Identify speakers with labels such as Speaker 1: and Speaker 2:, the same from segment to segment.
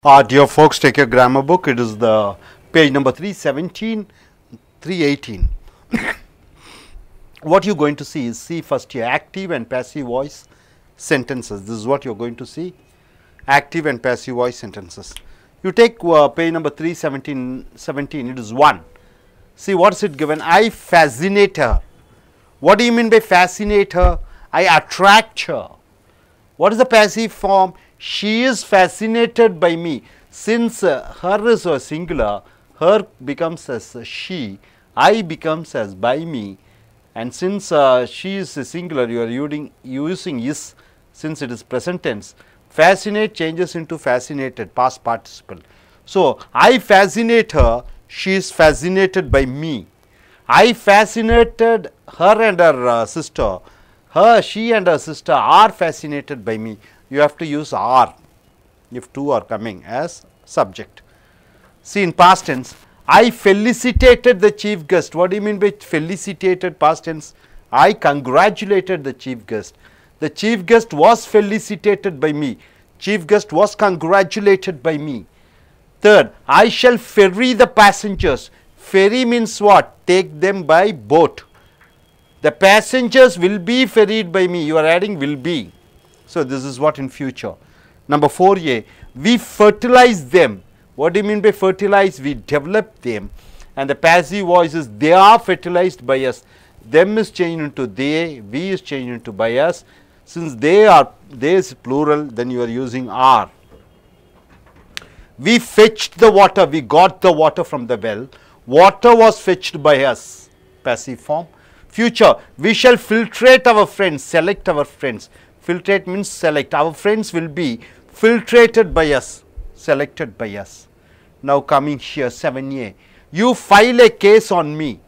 Speaker 1: Dear folks, take your grammar book. It is the page number 317, 318. What you're going to see is, first your active and passive voice sentences. This is what you're going to see, active and passive voice sentences. You take page number 317, it is 1. See, what is it given? I fascinate her. What do you mean by fascinate her? I attract her. What is the passive form? She is fascinated by me. Since her is a singular, her becomes as she, I becomes as by me, and since she is a singular, you are using is since it is present tense. Fascinate changes into fascinated, past participle. So, I fascinate her, she is fascinated by me. I fascinated her and her sister. She and her sister are fascinated by me. You have to use are if two are coming as subject. See, in past tense, I felicitated the chief guest. What do you mean by felicitated past tense? I congratulated the chief guest. The chief guest was felicitated by me. Chief guest was congratulated by me. Third, I shall ferry the passengers. Ferry means what? Take them by boat. The passengers will be ferried by me. You are adding will be. So, this is what in future. Number 4a, we fertilize them. What do you mean by fertilize? We develop them, and the passive voice is they are fertilized by us. Them is changed into they, we is changed into by us. Since they is plural, then you are using are. We fetched the water, we got the water from the well. Water was fetched by us, passive form. Future, we shall filtrate our friends, select our friends. Filtrate means select. Our friends will be filtrated by us, selected by us. Now coming here, 7a. You file a case on me.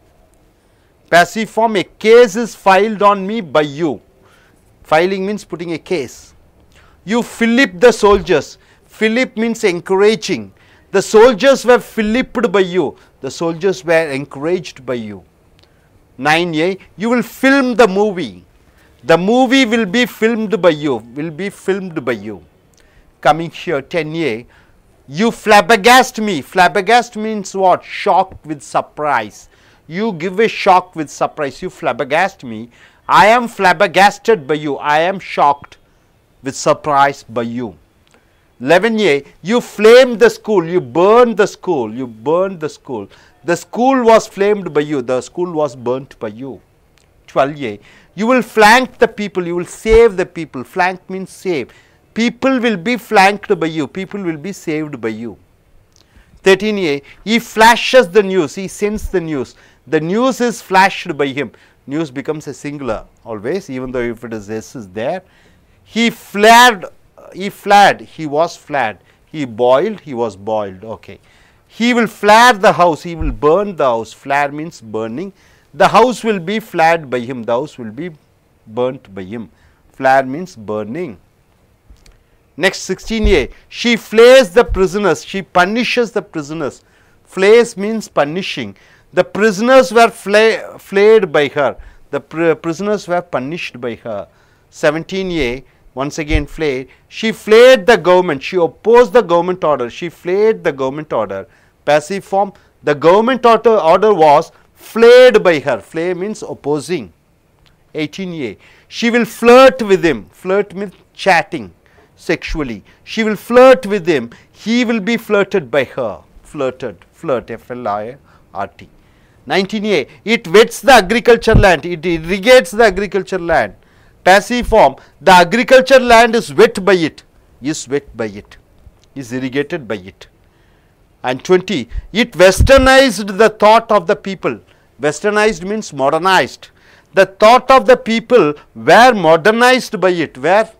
Speaker 1: Passive form, a case is filed on me by you. Filing means putting a case. You fillip the soldiers. Fillip means encouraging. The soldiers were filliped by you. The soldiers were encouraged by you. 9a. You will film the movie. The movie will be filmed by you, will be filmed by you. Coming here, 10a, you flabbergast me. Flabbergast means what? Shocked with surprise. You give a shock with surprise, you flabbergast me. I am flabbergasted by you, I am shocked with surprise by you. 11a, you flame the school, you burn the school, you burn the school. The school was flamed by you, the school was burnt by you. 12a, you will flank the people, you will save the people. Flank means save. People will be flanked by you, people will be saved by you. 13a, he flashes the news, he sends the news. The news is flashed by him. News becomes a singular always, even though if it is S is there. He flared, he was flared. He boiled, he was boiled. Okay. He will flare the house, he will burn the house. Flare means burning. The house will be flared by him, the house will be burnt by him. Flare means burning. Next, 16a, she flays the prisoners, she punishes the prisoners. Flays means punishing. The prisoners were flayed by her, the prisoners were punished by her. 17a, once again flayed, she flayed the government, she opposed the government order, she flayed the government order. Passive form, the government order was flayed by her. Flay means opposing. 18a, she will flirt with him. Flirt means chatting sexually. She will flirt with him. He will be flirted by her. Flirted, flirt, F-L-I-R-T. 19a, it wets the agriculture land. It irrigates the agriculture land. Passive form, the agriculture land is wet by it. Is wet by it. Is irrigated by it. And 20, it westernized the thought of the people. Westernized means modernized. The thought of the people were modernized by it. Were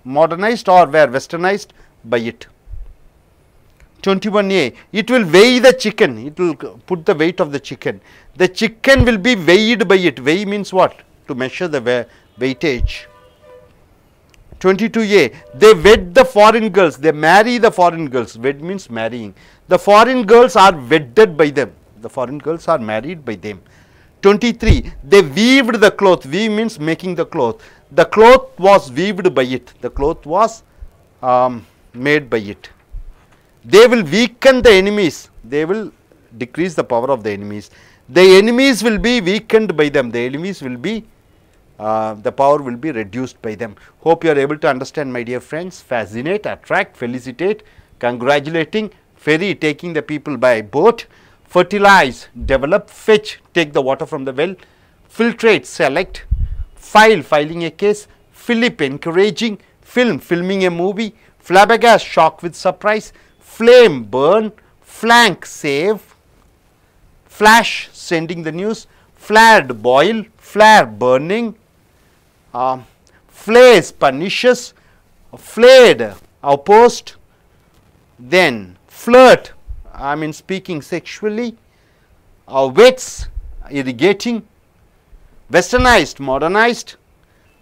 Speaker 1: modernized or were westernized by it. 21a, it will weigh the chicken. It will put the weight of the chicken. The chicken will be weighed by it. Weigh means what? To measure the weightage. 22a, they wed the foreign girls. They marry the foreign girls. Wed means marrying. The foreign girls are wedded by them. The foreign girls are married by them. 23, they weaved the cloth. Weave means making the cloth. The cloth was weaved by it. The cloth was made by it. They will weaken the enemies. They will decrease the power of the enemies. The enemies will be weakened by them. The enemies will be, the power will be reduced by them. Hope you are able to understand, my dear friends. Fascinate, attract, felicitate, congratulating, ferry, taking the people by boat, fertilize, develop, fetch, take the water from the well, filtrate, select, file, filing a case, fillip, encouraging, film, filming a movie, flabbergast, shock with surprise, flame, burn, flank, save, flash, sending the news, flared, boil, flare, burning, flays, punishes, flayed, opposed, then flirt, I mean speaking sexually, wets, irrigating, westernized, modernized,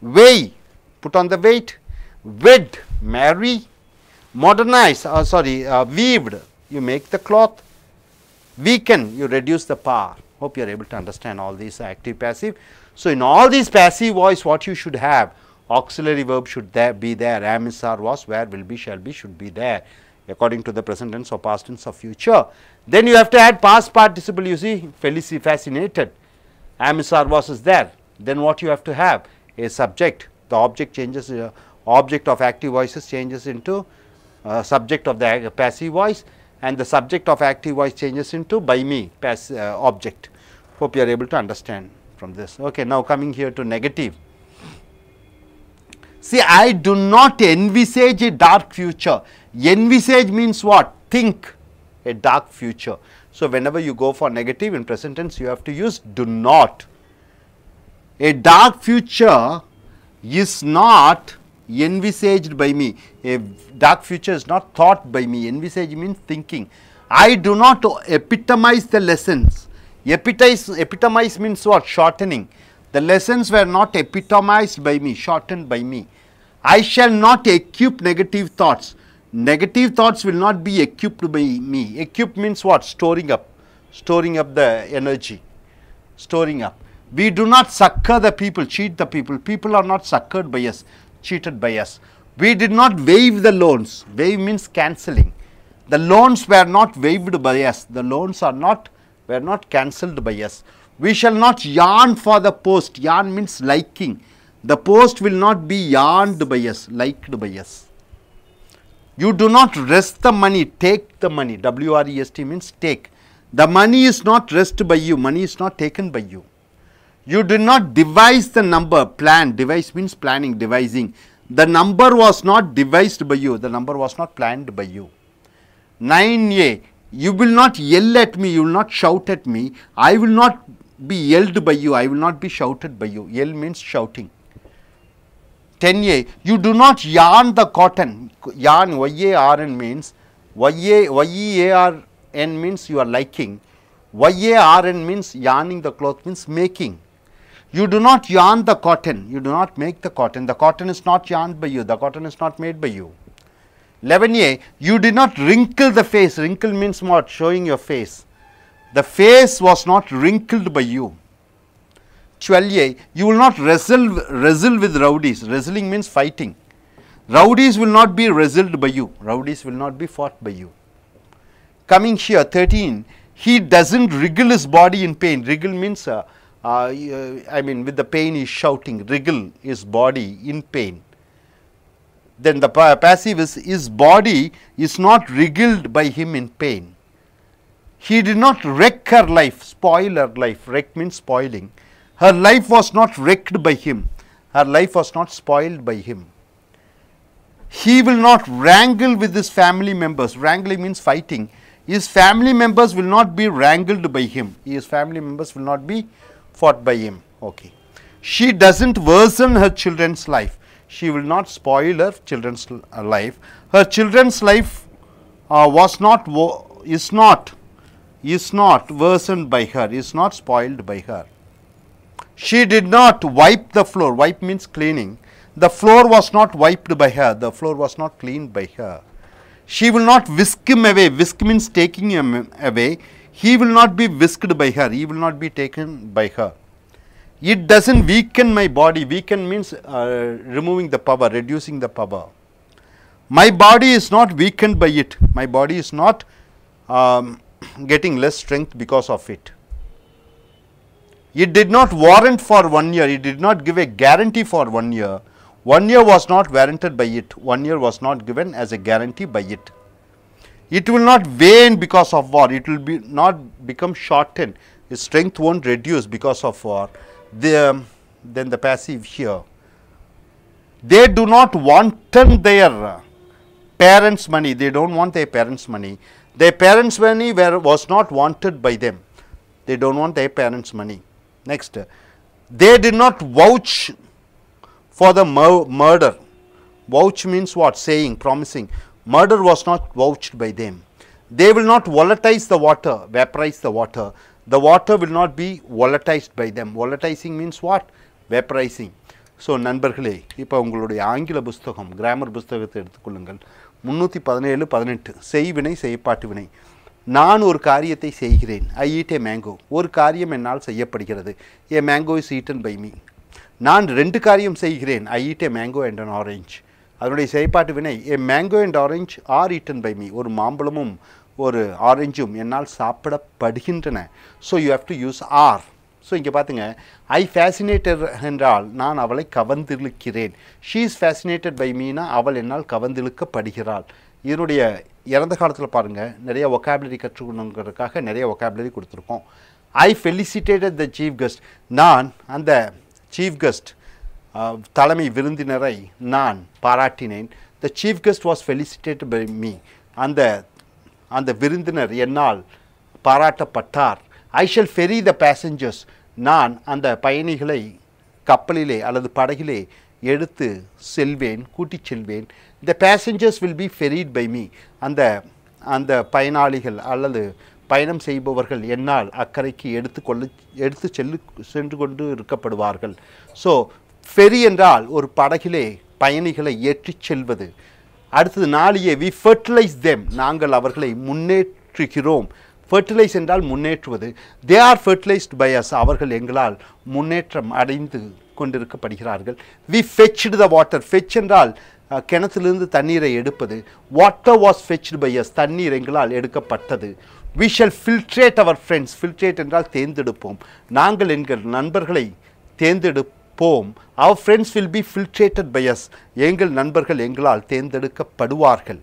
Speaker 1: weigh, put on the weight, wed, marry, modernize, weaved, you make the cloth, weaken, you reduce the power. Hope you are able to understand all these active, passive. So, in all these passive voice, what you should have, auxiliary verb should be there, am, is, are, was, where, will be, shall be, should be there according to the present tense or past tense or future. Then you have to add past participle, you see, fascinated, am, is, are, was is there. Then what you have to have? A subject, the object changes, object of active voices changes into subject of the passive voice, and the subject of active voice changes into by me, object. Hope you are able to understand from this. Okay, now coming here to negative. See, I do not envisage a dark future. Envisage means what? Think a dark future. So, whenever you go for negative in present tense, you have to use do not. A dark future is not envisaged by me. A dark future is not thought by me. Envisage means thinking. I do not epitomize the lessons. Epitomize means what? Shortening. The lessons were not epitomized by me, shortened by me. I shall not equip negative thoughts. Negative thoughts will not be equipped by me. Equip means what? Storing up the energy, storing up. We do not succor the people, cheat the people. People are not succored by us, cheated by us. We did not waive the loans. Waive means cancelling. The loans were not waived by us. The loans were not cancelled by us. We shall not yarn for the post. Yarn means liking. The post will not be yarned by us, liked by us. You do not rest the money, take the money. WREST means take. The money is not rest by you, money is not taken by you. You did not devise the number, plan. Devise means planning, devising. The number was not devised by you, the number was not planned by you. 9a, you will not yell at me, you will not shout at me. I will not be yelled by you, I will not be shouted by you. Yell means shouting. 10a, you do not yarn the cotton. Yarn, Y-A-R-N means, Y-E-A-R-N means you are liking. Y-A-R-N means yarning the cloth means making. You do not yarn the cotton, you do not make the cotton is not yarned by you, the cotton is not made by you. 11a, you did not wrinkle the face, wrinkle means what? Showing your face. The face was not wrinkled by you. 12a, you will not wrestle with rowdies, wrestling means fighting. Rowdies will not be wrestled by you, rowdies will not be fought by you. Coming here, 13, he doesn't wriggle his body in pain, wriggle means with the pain he is shouting, wriggle his body in pain. Then the passive is his body is not wriggled by him in pain. He did not wreck her life, spoil her life, wreck means spoiling. Her life was not wrecked by him, her life was not spoiled by him. He will not wrangle with his family members, wrangling means fighting. His family members will not be wrangled by him, his family members will not be fought by him. Okay. She doesn't worsen her children's life, she will not spoil her children's life. Her children's life is not worsened by her, is not spoiled by her. She did not wipe the floor, wipe means cleaning. The floor was not wiped by her, the floor was not cleaned by her. She will not whisk him away, whisk means taking him away. He will not be whisked by her, he will not be taken by her. It doesn't weaken my body, weaken means removing the power, reducing the power. My body is not weakened by it. My body is not getting less strength because of it. It did not warrant for 1 year. It did not give a guarantee for 1 year. 1 year was not warranted by it. 1 year was not given as a guarantee by it. It will not wane because of war. It will be not become shortened. Its strength won't reduce because of war. Then the passive here. They do not wanton their parents' money. They don't want their parents' money. Their parents' money was not wanted by them. They don't want their parents' money. Next, they did not vouch for the murder. Vouch means what? Saying, promising. Murder was not vouched by them. They will not volatilize the water, vaporize the water. The water will not be volatilized by them. Volatilizing means what? Vaporizing. So நண்பர்களே, இப்போ உங்களுடைய ஆங்கில புஸ்தகம் grammar புஸ்தகத்தை எடுத்துக்கொள்ளுங்கள். 317-18 செய்வினை செய்யப்பாட்டு வினை. நான் ஒரு காரியத்தை செய்கிறேன். I eat a mango. ஒரு காரியம் என்னால் செய்யப்படுகிறது. A mango is eaten by me. நான் 2 காரியம் செய்கிறேன். I eat a mango and an orange. அதனுடைய செயற்பாட்டு வினை a mango and orange are eaten by me. ஒரு மாம்பழமும் ஒரு ஆரஞ்சும் என்னால் சாப்பிடப்படுகின்றன. So you have to use are. So இங்கே பார்த்துங்க, ஐ ஃபேசினேட்டட் என்றால் நான் அவளை கவர்ந்திழுக்கிறேன். ஷீ இஸ் ஃபேசினேட்டட் பை மீனா அவள் என்னால் கவர்ந்திழுக்கப்படுகிறாள். இதனுடைய இறந்த காலத்தில் பாருங்கள், நிறைய ஒகாபுலரி கற்றுக்கணுங்கிறதுக்காக நிறைய ஒகாபுலரி கொடுத்துருக்கோம். I felicitated the chief guest. நான் அந்த சீஃப் கெஸ்ட் தலைமை விருந்தினரை நான் பாராட்டினேன். The chief guest was felicitated by me. அந்த விருந்தினர் என்னால் பாராட்டப்பட்டார். I shall ferry the passengers. நான் அந்த பயணிகளை கப்பலிலே அல்லது படகிலே எடுத்து செல்வேன், கூட்டிச் செல்வேன். The passengers will be ferried by me. அந்த பயனாளிகள் அல்லது பயணம் செய்பவர்கள் என்னால் அக்கறைக்கு எடுத்து சென்று கொண்டு இருக்கப்படுவார்கள். ஸோ ஃபெரி என்றால் ஒரு படகிலே பயணிகளை ஏற்றிச் செல்வது. அடுத்தது 4A, வி ஃபெர்டிலைஸ் தெம். நாங்கள் அவர்களை முன்னேற்றுகிறோம். ஃபெர்டிலைஸ் என்றால் முன்னேற்றுவது. They are fertilised by us. அவர்கள் எங்களால் முன்னேற்றம் அடைந்து கொண்டிருக்கப்படுகிறார்கள். We fetched the water. Fetch என்றால் கிணத்திலிருந்து தண்ணீரை எடுப்பது. Water was fetched by us. தண்ணீர் எங்களால் எடுக்கப்பட்டது. We shall filtrate our friends. Filtrate என்றால் தேர்ந்தெடுப்போம். நாங்கள் எங்கள் நண்பர்களை தேர்ந்தெடுப்போம். Our friends will be filtrated by us. எங்கள் நண்பர்கள் எங்களால் தேர்ந்தெடுக்கப்படுவார்கள்.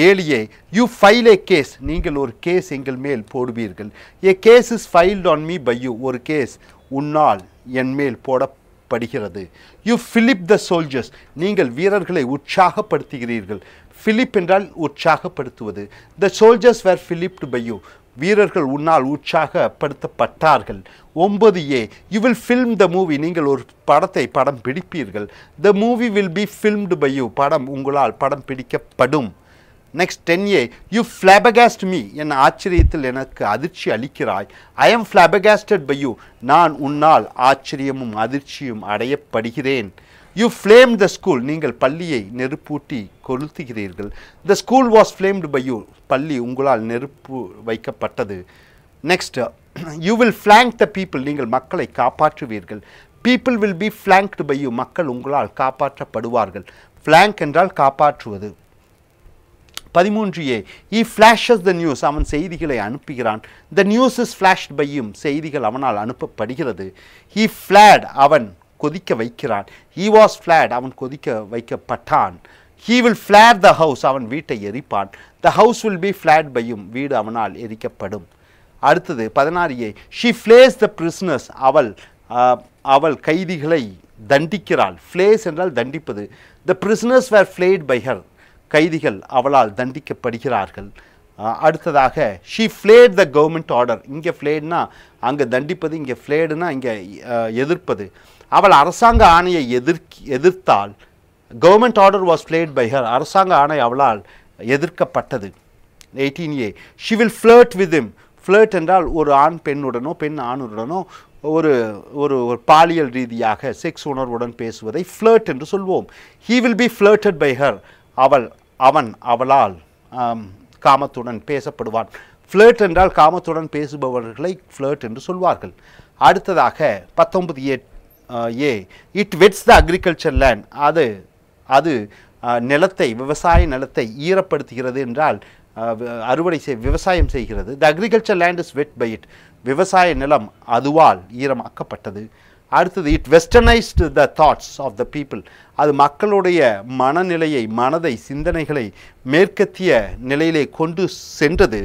Speaker 1: 7A, you file a case. நீங்கள் ஒரு கேஸ் எங்கள் மேல் போடுவீர்கள். A case is filed on me by you. ஒரு கேஸ் உன்னால் என் மேல் போடப்படுகிறது. You fillip the soldiers. நீங்கள் வீரர்களை உற்சாகப்படுத்துகிறீர்கள். ஃபிலிப் என்றால் உற்சாகப்படுத்துவது. The soldiers were filliped by you. வீரர்கள் உன்னால் உற்சாகப்படுத்தப்பட்டார்கள். 9A, you will film the movie. நீங்கள் ஒரு படம் பிடிப்பீர்கள். The movie will be filmed by you. உங்களால் படம் பிடிக்கப்படும். Next 10A, you flabbergast me. என் ஆச்சரியத்தில் எனக்கு அதிர்ச்சி அளிக்கிறாய். I am flabbergasted by you. நான் உன்னால் ஆச்சரியமும் அதிர்ச்சியும் அடையப்படுகிறேன். You flame the school. நீங்கள் பள்ளியை நெருப்பூட்டி கொளுத்துகிறீர்கள். The school was flamed by you. பள்ளி உங்களால் நெருப்பு வைக்கப்பட்டது. Next, you will flank the people. நீங்கள் மக்களை காப்பாற்றுவீர்கள். People will be flanked by you. மக்கள் உங்களால் காப்பாற்றப்படுவார்கள். ஃப்ளாங்க் என்றால் காப்பாற்றுவது. 13A, he flashes the news. அவன் செய்திகளை அனுப்புகிறான். The news is flashed by him. செய்திகள் அவனால் அனுப்பப்படுகிறது. He fled. அவன் கொதிக்க வைக்கிறான். He was fled. அவன் கொதிக்க வைக்கப்பட்டான். He will flare the house. அவன் வீட்டை எரிப்பான். The house will be flared by him. வீடு அவனால் எரிக்கப்படும். அடுத்தது 16A, she flays the prisoners. அவள் கைதிகளை தண்டிக்கிறாள். flays என்றால் தண்டிப்பது. The prisoners were flayed by her. கைதிகள் அவளால் தண்டிக்கப்படுகிறார்கள். அடுத்ததாக she flayed the government order. இங்கே flayedனா அங்கே தண்டிப்பது, இங்கே flayedனா இங்கே எதிர்ப்பது. அவள் அரசாங்க ஆணையை எதிர்த்தாள். government order was flayed by her. அரசாங்க ஆணை அவளால் எதிர்க்கப்பட்டது. 18A, she will flirt with him. flirt என்றால் ஒரு ஆண் பெண்ணுடனோ பெண் ஆணுடனோ ஒரு பாலியல் ரீதியாக செக்ஸ் உணர்வுடன் பேசுவதை flirt என்று சொல்வோம். he will be flirted by her. அவளால் காமத்துடன் பேசப்படுவான். ஃப்ளர்ட் என்றால் காமத்துடன் பேசுபவர்களை ஃப்ளர்ட் என்று சொல்வார்கள். அடுத்ததாக 19A, it wets the agriculture land. அது நிலத்தை விவசாய நிலத்தை ஈரப்படுத்துகிறது என்றால் அறுவடை விவசாயம் செய்கிறது. The agriculture land is wet by it. விவசாய நிலம் அதுவால் ஈரமாக்கப்பட்டது. அடுத்தது it westernised the thoughts of the people. அது மக்களுடைய மனநிலையை மனதை சிந்தனைகளை மேற்கத்திய நிலையிலே கொண்டு சென்றது.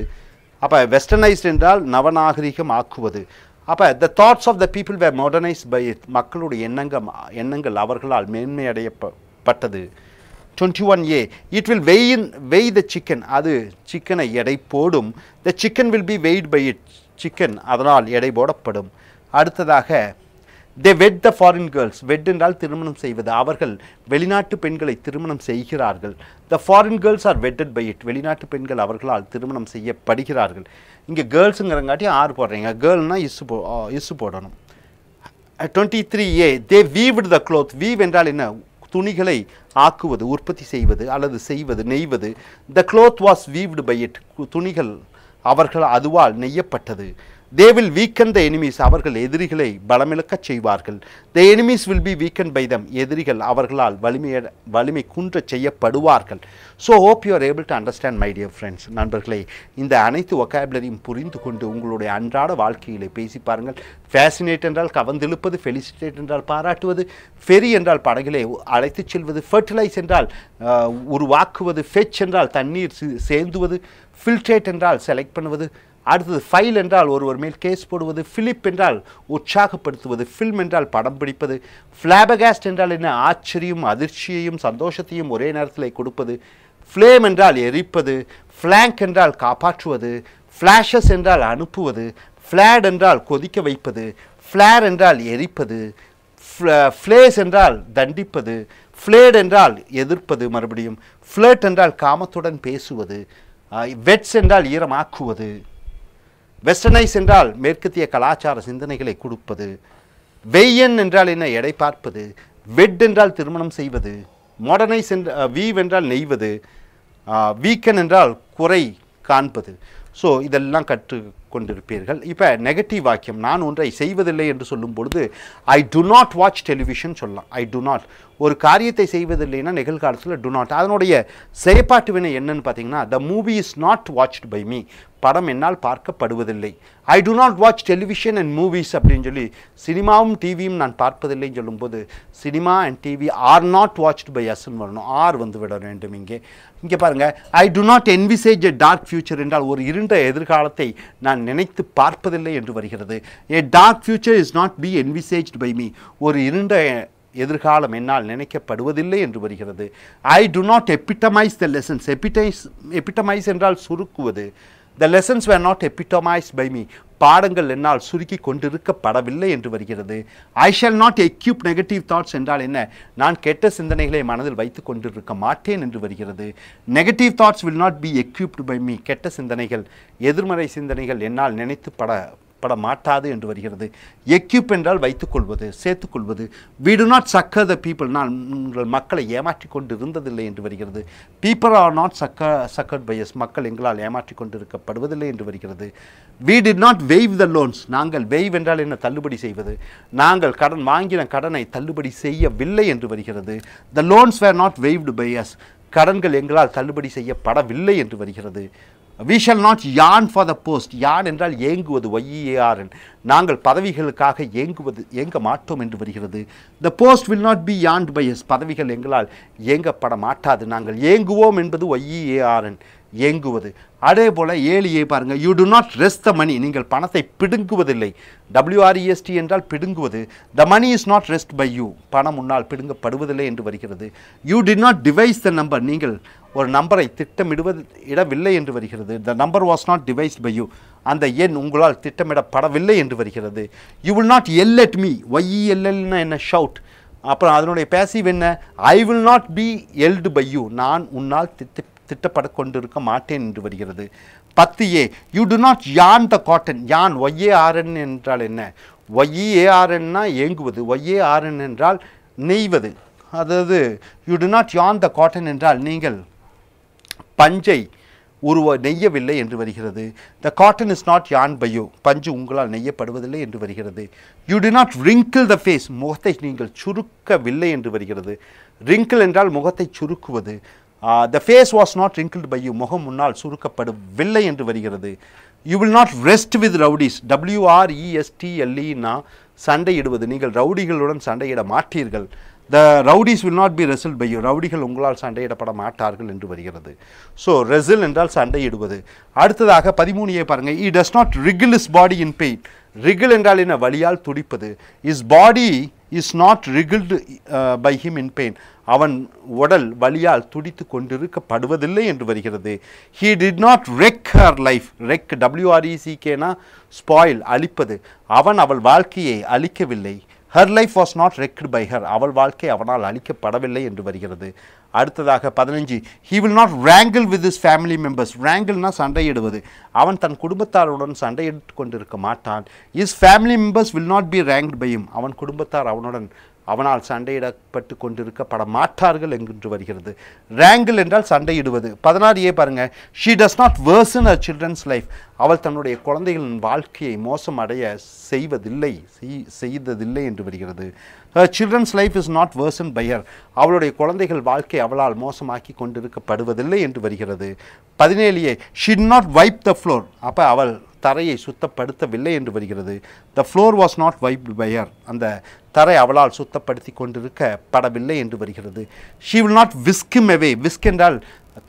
Speaker 1: அப்போ வெஸ்டர்னைஸ்ட் என்றால் நவநாகரிகம் ஆக்குவது. அப்போ the thoughts of the people were modernised by it. மக்களுடைய எண்ணங்கள் அவர்களால் மேன்மையடையப்பட்டது. 21a it will weigh the chicken. அது சிக்கனை எடை போடும். the chicken will be weighed by it. Chicken அதனால் எடை போடப்படும். அடுத்ததாக they wed the foreign girls. wed என்றால் திருமணம் செய்வது. அவர்கள் வெளிநாட்டு பெண்களை திருமணம் செய்கிறார்கள். the foreign girls are wedded by it. வெளிநாட்டு பெண்கள் அவர்களால் திருமணம் செய்யப்படுகிறார்கள். இங்கே கேர்ள்ஸுங்கிறங்காட்டி ஆறு போடுறீங்க. கேர்ள்னா இசு போடணும். 23a they weaved the cloth. weave என்றால் என்ன? துணிகளை ஆக்குவது, உற்பத்தி செய்வது அல்லது செய்வது, நெய்வது. the cloth was weaved by it. துணிகள் அவர்கள் அதுவால் நெய்யப்பட்டது. they will weaken the enemies. அவர்கள் எதிரிகளை பலமிழக்கச் செய்வார்கள். the enemies will be weakened by them. எதிரிகள் அவர்களால் வலிமை குன்றச் செய்யப்படுவார்கள். so hope you are able to understand my dear friends. நண்பர்களே, இந்த அனைத்து vocabularyயும் புரிந்து கொண்டு உங்களுடைய அன்றாட வாழ்க்கையிலே பேசி பாருங்கள். fascinate என்றால் கவர்ந்திழுப்பது, felicitate என்றால் பாராட்டுவது, ferry என்றால் படகிலே அழைத்துச் செல்வது, fertilize என்றால் உருவாக்குவது, fetch என்றால் தண்ணீர் சேந்துவது, filtrate என்றால் செலக்ட் பண்ணுவது, அடுத்தது ஃபைல் என்றால் ஒருவர் மேல் கேஸ் போடுவது, ஃபிலிப் என்றால் உற்சாகப்படுத்துவது, ஃபில்ம் என்றால் படம் பிடிப்பது, ஃப்ளாபகாஸ்ட் என்றால் என்ன? ஆச்சரியம் அதிர்ச்சியையும் சந்தோஷத்தையும் ஒரே நேரத்தில் கொடுப்பது, ஃப்ளேம் என்றால் எரிப்பது, ஃப்ளாங்க் என்றால் காப்பாற்றுவது, ஃப்ளாஷஸ் என்றால் அனுப்புவது, ஃப்ளாட் என்றால் கொதிக்க வைப்பது, ஃப்ளேர் என்றால் எரிப்பது, ஃப்ளேஸ் என்றால் தண்டிப்பது, ஃப்ளேட் என்றால் எதிர்ப்பது, மறுபடியும் ஃப்ளர்ட் என்றால் காமத்துடன் பேசுவது, வெட்ஸ் என்றால் ஈரமாக்குவது, வெஸ்டர்னைஸ் என்றால் மேற்கத்திய கலாச்சார சிந்தனைகளை கொடுப்பது, வெய்யன் என்றால் என்ன? எடை பார்ப்பது, வெட் என்றால் திருமணம் செய்வது, மாடர்னைஸ் வீவ் என்றால் நெய்வது, வீக்கன் என்றால் குறை காண்பது. ஸோ இதெல்லாம் கற்றுக்கொண்டிருப்பீர்கள். இப்போ நெகட்டிவ் வாக்கியம், நான் ஒன்றை செய்வதில்லை என்று சொல்லும் பொழுது ஐ டு நாட் வாட்ச் டெலிவிஷன் சொல்லலாம். ஐ டு நாட், ஒரு காரியத்தை செய்வதில்லைன்னா நிகழ்காலத்தில் டு நாட். அதனுடைய செயற்பாட்டு வினை என்னன்னு பார்த்தீங்கன்னா the movie is not watched by me. படம் என்னால் பார்க்கப்படுவதில்லை. I do not watch television and movies அப்படின்னு சொல்லி சினிமாவும் டிவியும் நான் பார்ப்பதில்லைன்னு சொல்லும்போது cinema and TV are not watched by அஸ்ன்னு வரணும். ஆர் வந்து விட வேண்டும். இங்கே பாருங்கள், I do not envisage a dark future என்றால் ஒரு இருண்ட எதிர்காலத்தை நான் நினைத்து பார்ப்பதில்லை என்று வருகிறது. A dark future is not be envisaged by me. ஒரு இருண்ட எதிர்காலம் என்னால் நினைக்கப்படுவதில்லை என்று வருகிறது. ஐ டு நாட் எபிட்டமைஸ் த லெசன்ஸ். எபிட்டமைஸ் என்றால் சுருக்குவது. The lessons were not epitomized by me. பாடங்கள் என்னால் சுருக்கி கொண்டிருக்கப்படவில்லை என்று வருகிறது. I shall not equip negative thoughts என்றால் என்ன? நான் கெட்ட சிந்தனைகளை மனதில் வைத்து கொண்டிருக்க மாட்டேன் என்று வருகிறது. Negative thoughts will not be equipped by me. கெட்ட சிந்தனைகள், எதிர்மறை சிந்தனைகள் என்னால் நினைத்து பட மாட்டாது என்று வருகிறது. எக்யூப் என்றால் வைத்துக்கொள்வது, சேர்த்துக்கொள்வது. we do not succor the people. நான் உங்கள் மக்களை ஏமாற்றி கொண்டு இருந்ததில்லை என்று வருகிறது. people are not succored by us. மக்கள் எங்களால் ஏமாற்றி கொண்டிருக்கப்படுவதில்லை என்று வருகிறது. we did not waive the loans. நாங்கள் waive என்றால் என்ன? தள்ளுபடி செய்வது. நாங்கள் கடன் வாங்கின கடனை தள்ளுபடி செய்யவில்லை என்று வருகிறது. the loans were not waived by us. கடன்கள் எங்களால் தள்ளுபடி செய்யப்படவில்லை என்று வருகிறது. we shall not yearn for the post. யான் என்றால் ஏங்குவது, YEARN. நாங்கள் பதவிகளுக்காக ஏங்க மாட்டோம் என்று வருகிறது. the post will not be yearned by us. பதவிகள் எங்களால் ஏங்கப்பட மாட்டாது. நாங்கள் ஏங்குவோம் என்பது YEARN, ஏங்குவது. அதே போல் 7A பாருங்கள், you do not wrest the money. நீங்கள் பணத்தை பிடுங்குவதில்லை. WREST என்றால் பிடுங்குவது. The money is not wrest by you. பணம் உன்னால் பிடுங்கப்படுவதில்லை என்று வருகிறது. You did not devise the number. நீங்கள் ஒரு நம்பரை திட்டமிடவில்லை என்று வருகிறது. The number was not devised by you. அந்த எண் உங்களால் திட்டமிடப்படவில்லை என்று வருகிறது. You will not yell at me. YELLனா என்ன? ஷவுட். அப்புறம் அதனுடைய பேசிவ் என்ன? I will not B held by you. நான் உன்னால் திட்டப்பட கொண்டிருக்க மாட்டேன் என்று வருகிறது. 10A யூ டு நாட் யான் த காட்டன். யான் YARN என்றால் என்ன? YEARNனா ஏங்குவது. YARN என்றால் நெய்வது. அதாவது யூ டு நாட் யான் த காட்டன் என்றால் நீங்கள் பஞ்சை நெய்யவில்லை என்று வருகிறது. The cotton is not yarn by you. பஞ்சு உங்களால் நெய்யப்படுவதில்லை என்று வருகிறது. You do not wrinkle the face. முகத்தை நீங்கள் சுருக்கவில்லை என்று வருகிறது. wrinkle என்றால் முகத்தை சுருக்குவது. The face was not wrinkled by you. முகம் முன்னால் சுருக்கப்படவில்லை என்று வருகிறது. You will not rest with rowdies. WRESTLE னா சண்டையிடுவது. நீங்கள் ரவுடிகளுடன் சண்டையிட மாட்டீர்கள். The rowdies will not be wrestled by you. ரவுடிகள் உங்களால் சண்டையிடப்பட மாட்டார்கள் என்று வருகிறது. ஸோ wrestle என்றால் சண்டையிடுவது. அடுத்ததாக 13 பாருங்கள். He does not wriggle his body in pain. wriggle என்றால் என்ன? வலியால் துடிப்பது. His body is not wriggled by him in pain. அவன் உடல் வலியால் துடித்து கொண்டிருக்கப்படுவதில்லை என்று வருகிறது. He did not wreck her life. wreck WRECK னா spoil அழிப்பது. அவன் அவள் வாழ்க்கையை அழிக்கவில்லை. Her life was not wrecked by her. அவள் வாழ்க்கை அவனால் அழிக்கப்படவில்லை என்று வருகிறது. அடுத்ததாக 15. He will not wrangle with his family members. wrangleனா சண்டையிடுவது. அவன் தன் குடும்பத்தாருடன் சண்டையிட்டு கொண்டிருக்க மாட்டான். His family members will not be wrangled by him. அவன் குடும்பத்தார் அவனால் சண்டையிடப்பட்டு கொண்டிருக்கப்பட மாட்டார்கள் என்று வருகிறது. wrangle என்றால் சண்டையிடுவது. 16 பாருங்க. She does not worsen her children's life. அவள் தன்னுடைய குழந்தைகளின் வாழ்க்கையை மோசமடைய செய்ததில்லை என்று வருகிறது. Her children's life is not worsened by her. அவளுடைய குழந்தைகள் வாழ்க்கை அவளால் மோசமாக்கி கொண்டிருக்கப்படுவதில்லை என்று வருகிறது. 17. She did not wipe the floor. அப்ப அவள் தரையை சுத்தப்படுத்தவில்லை என்று வருகிறது. The floor was not wiped by her. அந்த தரை அவளால் சுத்தப்படுத்தி கொண்டிருக்கப்படவில்லை என்று வருகிறது. She will not whisk him away. whisk என்றால்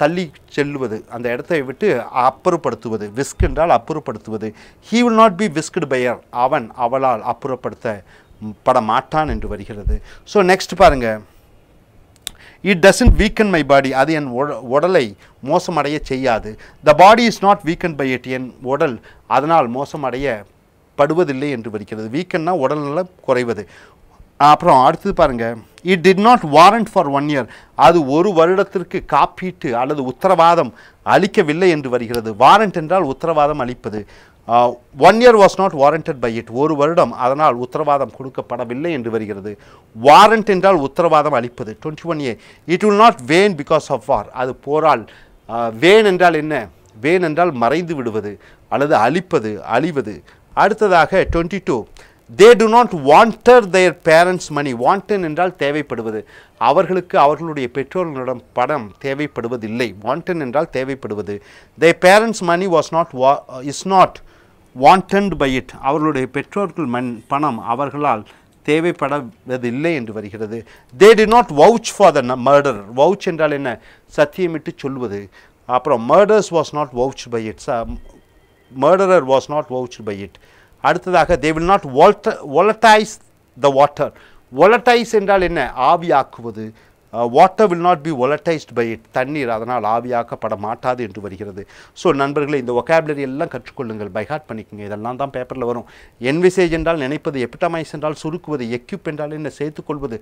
Speaker 1: தள்ளி செல்லுவது, அந்த இடத்தை விட்டு அப்புறப்படுத்துவது. whisk என்றால் அப்புறப்படுத்துவது. He will not be whisked by her. அவன் அவளால் அப்புறப்படுத்தப்பட மாட்டான் என்று வருகிறது. ஸோ நெக்ஸ்ட் பாருங்க. It doesn't weaken my body. அது என் உடலை மோசமடைய செய்யாது. The body is not weakened by it. என் உடல் அதனால் மோசமடைய படுவதில்லை என்று வருகிறது. வீக்கன்னா உடல்நலம் குறைவது. அப்புறம் அடுத்தது பாருங்க. It did not warrant for 1 year. அது ஒரு வருடத்திற்கு காப்பீட்டு அல்லது உத்தரவாதம் அளிக்கவில்லை என்று வருகிறது. வாரண்ட் என்றால் உத்தரவாதம் அளிப்பது. 1 year was not warranted by it. ஒரு வருடம் அதனால் உத்தரவாதம் கொடுக்கப்படவில்லை என்று வருகிறது. வாரண்ட் என்றால் உத்தரவாதம் அளிப்பது. 21A. It will not wane because of war. அது போரால். வேன் என்றால் என்ன? வேன் என்றால் மறைந்து விடுவது அல்லது அழிவது. அடுத்ததாக 22. They do not wanter their parents' money. wanton என்றால் தேவைப்படுவது. அவர்களுக்கு அவர்களுடைய பெற்றோர்களிடம் பணம் தேவைப்படுவதில்லை. wanton என்றால் தேவைப்படுவது. Their parents' money is not wanted by it. அவர்களுடைய பெற்றோர்கள் பணம் அவர்களால் தேவைப்படுவதில்லை என்று வருகிறது. They did not vouch for the murder. vouch என்றால் என்ன? சத்தியமிட்டு சொல்வது. அப்புறம் murders was not vouched by it. murderer was not vouched by it. அடுத்ததாக they will not volatilize the water. volatilize என்றால் என்ன? ஆவியாக்குவது. water will not be volatilized by it. தண்ணீர் அதனால் ஆவியாக்கப்பட மாட்டாது என்று வருகிறது. ஸோ நண்பர்களே, இந்த vocabulary எல்லாம் கற்றுக்கொள்ளுங்கள், பை ஹார்ட் பண்ணிக்கோங்க. இதெல்லாம் தான் பேப்பரில் வரும். என்விசேஜ் என்றால் நினைப்பது, எபிட்டமைஸ் என்றால் சுருக்குவது, எக்யூப் என்றால் என்ன? சேர்த்துக்கொள்வது,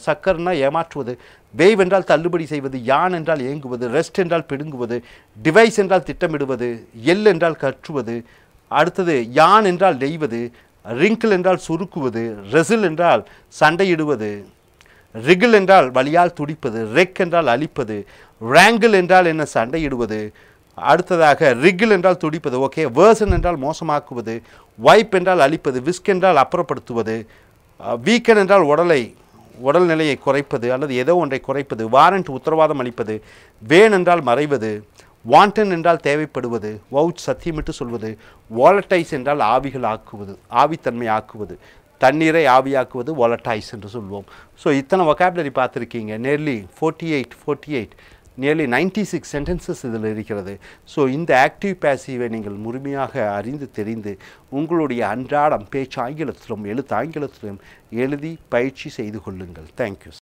Speaker 1: சக்கர்னா ஏமாற்றுவது, வேவ் என்றால் தள்ளுபடி செய்வது, யான் என்றால் ஏங்குவது, ரெஸ்ட் என்றால் பிடுங்குவது, டிவைஸ் என்றால் திட்டமிடுவது, எல் என்றால் கற்றுவது, அடுத்தது யான் என்றால் நெய்வது, ரிங்கிள் என்றால் சுருக்குவது, ரெசில் என்றால் சண்டையிடுவது, ரிகிள் என்றால் வலியால் துடிப்பது, ரெக் என்றால் அழிப்பது, ராங்கிள் என்றால் என்ன? சண்டையிடுவது. அடுத்ததாக ரிகிள் என்றால் துடிப்பது. ஓகே. வேர்சன் என்றால் மோசமாக்குவது, வைப் என்றால் அழிப்பது, விஸ்க் என்றால் அப்புறப்படுத்துவது, வீக்கன் என்றால் உடல்நிலையை குறைப்பது அல்லது ஏதோ ஒன்றை குறைப்பது, வாரண்ட் உத்தரவாதம் அளிப்பது, வேன் என்றால் மறைவது, வாண்டன் என்றால் தேவைப்படுவது, வவுச் சத்தியமிட்டு சொல்வது, வாலட்டைஸ் என்றால் ஆவித்தன்மை ஆக்குவது, தண்ணீரை ஆவியாக்குவது வாலட்டைஸ் என்று சொல்வோம். ஸோ இத்தனை vocabulary பார்த்துருக்கீங்க. nearly 96 sentences இதில் இருக்கிறது. ஸோ இந்த ஆக்டிவ் பேசிவை நீங்கள் முழுமையாக அறிந்து தெரிந்து உங்களுடைய அன்றாடம் பேச்சு ஆங்கிலத்திலும் எழுத்து ஆங்கிலத்திலும் எழுதி பயிற்சி செய்து கொள்ளுங்கள். தேங்க்யூ.